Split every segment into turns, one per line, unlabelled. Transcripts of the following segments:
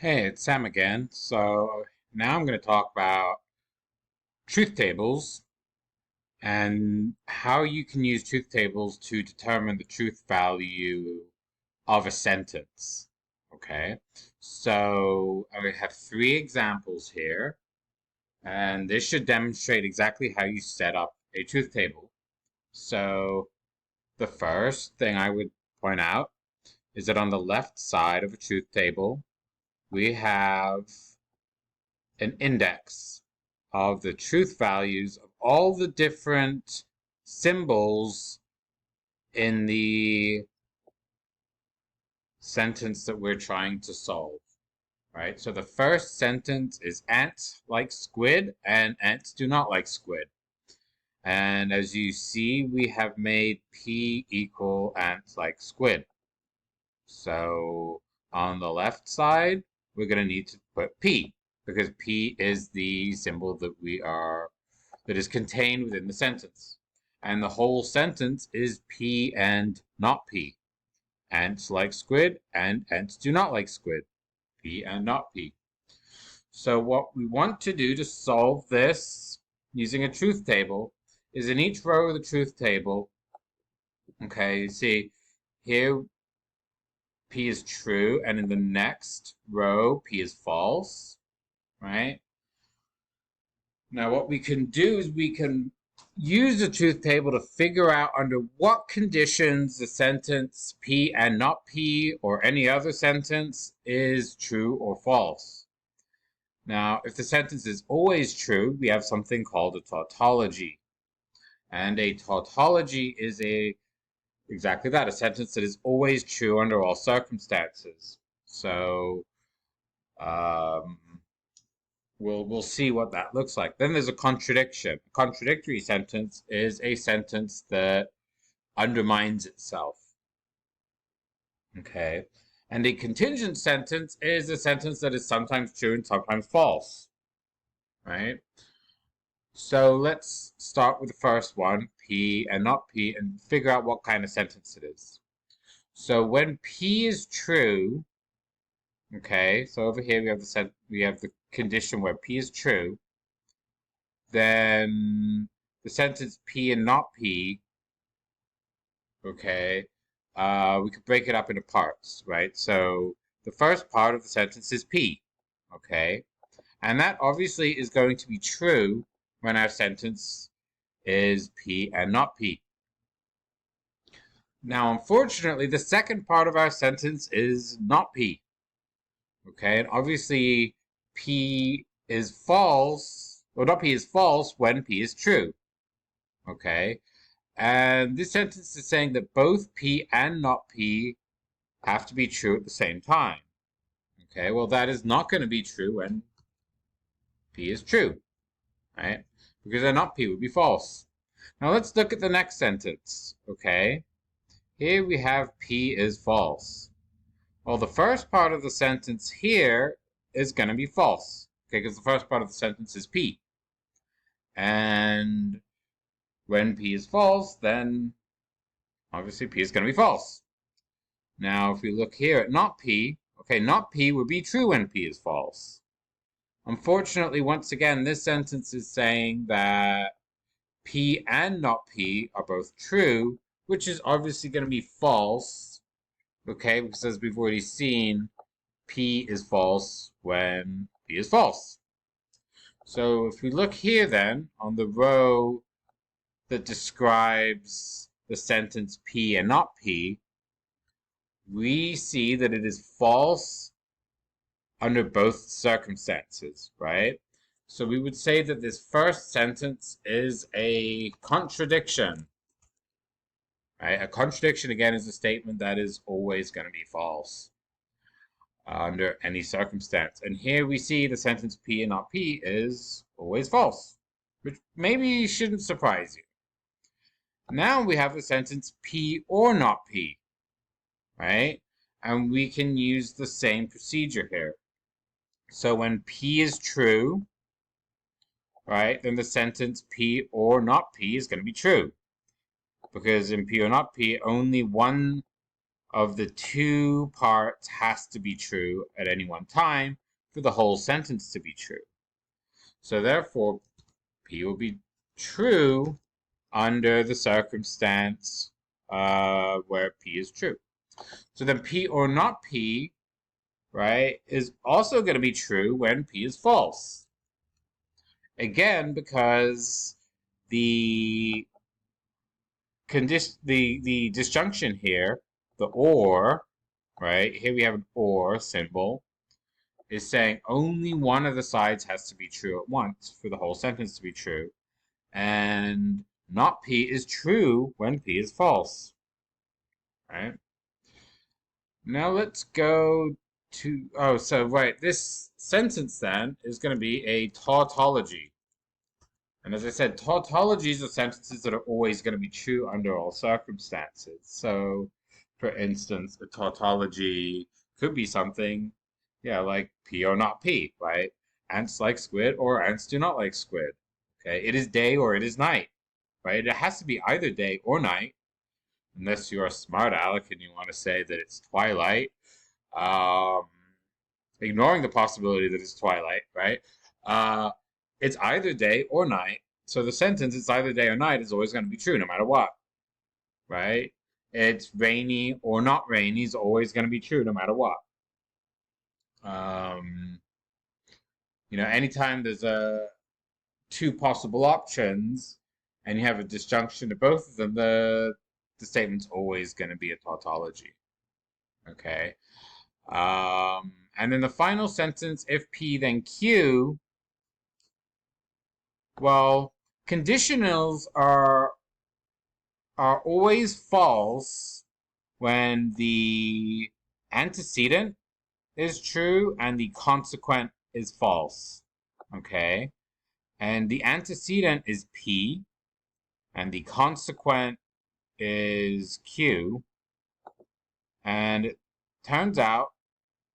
Hey, it's Sam again. So now I'm going to talk about truth tables and how you can use truth tables to determine the truth value of a sentence. Okay, so I have three examples here, and this should demonstrate exactly how you set up a truth table. So the first thing I would point out is that on the left side of a truth table, we have an index of the truth values of all the different symbols in the sentence that we're trying to solve, right? So the first sentence is ants like squid and ants do not like squid. And as you see, we have made P equal ants like squid. So on the left side, we're going to need to put P because P is the symbol that is contained within the sentence. And the whole sentence is P and not P. Ants like squid and ants do not like squid. P and not P. So what we want to do to solve this using a truth table is in each row of the truth table, okay, you see here P is true, and in the next row, P is false, right? Now what we can do is we can use the truth table to figure out under what conditions the sentence P and not P or any other sentence is true or false. Now, if the sentence is always true, we have something called a tautology. And a tautology is exactly that, a sentence that is always true under all circumstances. So um, we'll see what that looks like. Then there's a contradiction. A contradictory sentence is a sentence that undermines itself. Okay. And a contingent sentence is a sentence that is sometimes true and sometimes false. Right? So let's start with the first one, P and not P, and figure out what kind of sentence it is. So when P is true, okay, so over here we have the condition where P is true, then the sentence P and not P, okay, we could break it up into parts, right? So the first part of the sentence is P, okay? And that obviously is going to be true when our sentence is P and not P. Now, unfortunately, the second part of our sentence is not P, okay? And obviously, P is false, or not P is false when P is true, okay? And this sentence is saying that both P and not P have to be true at the same time. Okay, well, that is not going to be true when P is true, right? Because then not P would be false. Now let's look at the next sentence, okay? Here we have P is false. Well, the first part of the sentence here is going to be false, okay, because the first part of the sentence is P. And when P is false, then obviously P is going to be false. Now, if we look here at not P, okay, not P would be true when P is false. Unfortunately, once again, this sentence is saying that P and not P are both true, which is obviously going to be false, okay, because as we've already seen, P is false when P is false. So if we look here then, on the row that describes the sentence P and not P, we see that it is false under both circumstances, right? So we would say that this first sentence is a contradiction, right? A contradiction, again, is a statement that is always going to be false under any circumstance. And here we see the sentence P and not P is always false, which maybe shouldn't surprise you. Now we have the sentence P or not P, right? And we can use the same procedure here. So when P is true, right, then the sentence P or not P is going to be true. Because in P or not P, only one of the two parts has to be true at any one time for the whole sentence to be true. So therefore, P will be true under the circumstance where P is true. So then P or not P, right, is also going to be true when P is false. Again, because the disjunction here, the or, right, here we have an or symbol, is saying only one of the sides has to be true at once for the whole sentence to be true. And not P is true when P is false. Right? Now let's go to, this sentence then is going to be a tautology. And as I said, tautologies are sentences that are always going to be true under all circumstances. So, for instance, a tautology could be something, like P or not P, right? Ants like squid or ants do not like squid. Okay, it is day or it is night, right? It has to be either day or night, unless you're a smart aleck and you want to say that it's twilight, ignoring the possibility that it's twilight, right? It's either day or night. So the sentence, it's either day or night, is always going to be true no matter what, right? It's rainy or not rainy is always going to be true no matter what. Anytime there's two possible options and you have a disjunction of both of them, the statement's always going to be a tautology. Okay. And then the final sentence, if P then Q, well, conditionals are always false when the antecedent is true and the consequent is false. Okay? And the antecedent is P and the consequent is Q. And it turns out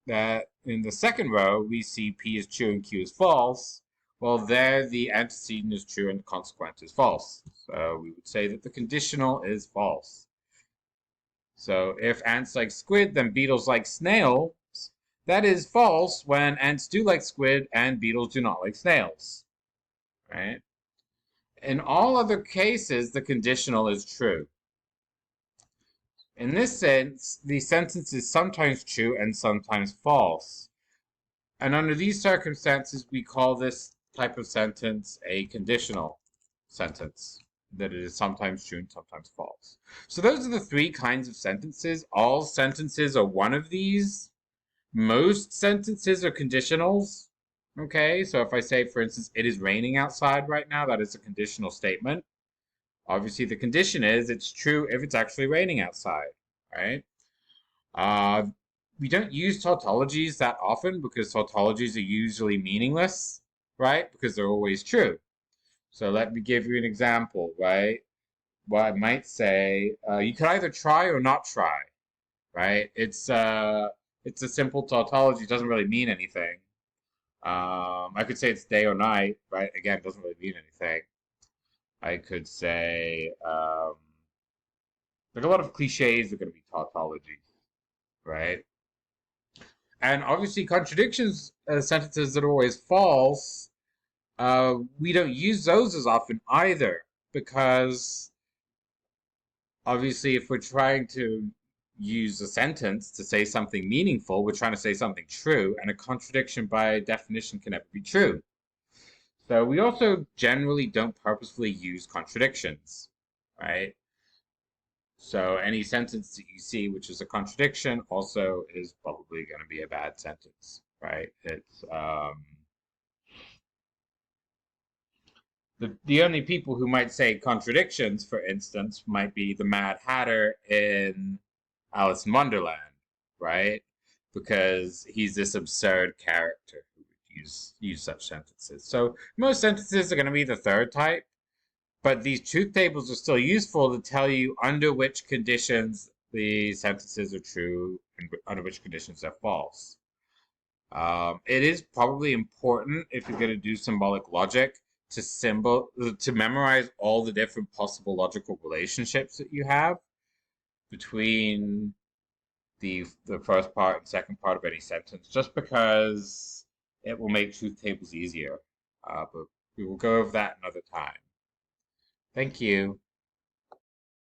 that in the second row, we see P is true and Q is false. Well, there the antecedent is true and the consequent is false. So we would say that the conditional is false. So if ants like squid, then beetles like snails. That is false when ants do like squid and beetles do not like snails. Right? In all other cases, the conditional is true. In this sense, the sentence is sometimes true and sometimes false. And under these circumstances, we call this type of sentence a conditional sentence, that it is sometimes true and sometimes false. So those are the three kinds of sentences. All sentences are one of these. Most sentences are conditionals. Okay, so if I say, for instance, it is raining outside right now, that is a conditional statement. Obviously, the condition is it's true if it's actually raining outside, right? We don't use tautologies that often because tautologies are usually meaningless, right? Because they're always true. So let me give you an example, right? Well, I might say you could either try or not try, right? It's a simple tautology. It doesn't really mean anything. I could say it's day or night, right? Again, it doesn't really mean anything. I could say, like a lot of cliches are going to be tautologies, right? And obviously, contradictions, sentences that are always false, we don't use those as often either, because obviously, if we're trying to use a sentence to say something meaningful, we're trying to say something true, and a contradiction by definition can never be true. So we also generally don't purposefully use contradictions, right? So any sentence that you see which is a contradiction also is probably going to be a bad sentence, right? It's the only people who might say contradictions, for instance, might be the Mad Hatter in Alice in Wonderland, right? Because he's this absurd character who would use such sentences. So most sentences are going to be the third type, but these truth tables are still useful to tell you under which conditions the sentences are true and under which conditions they're false. It is probably important if you're going to do symbolic logic to memorize all the different possible logical relationships that you have between the first part and second part of any sentence, just because it will make truth tables easier. But we will go over that another time. Thank you.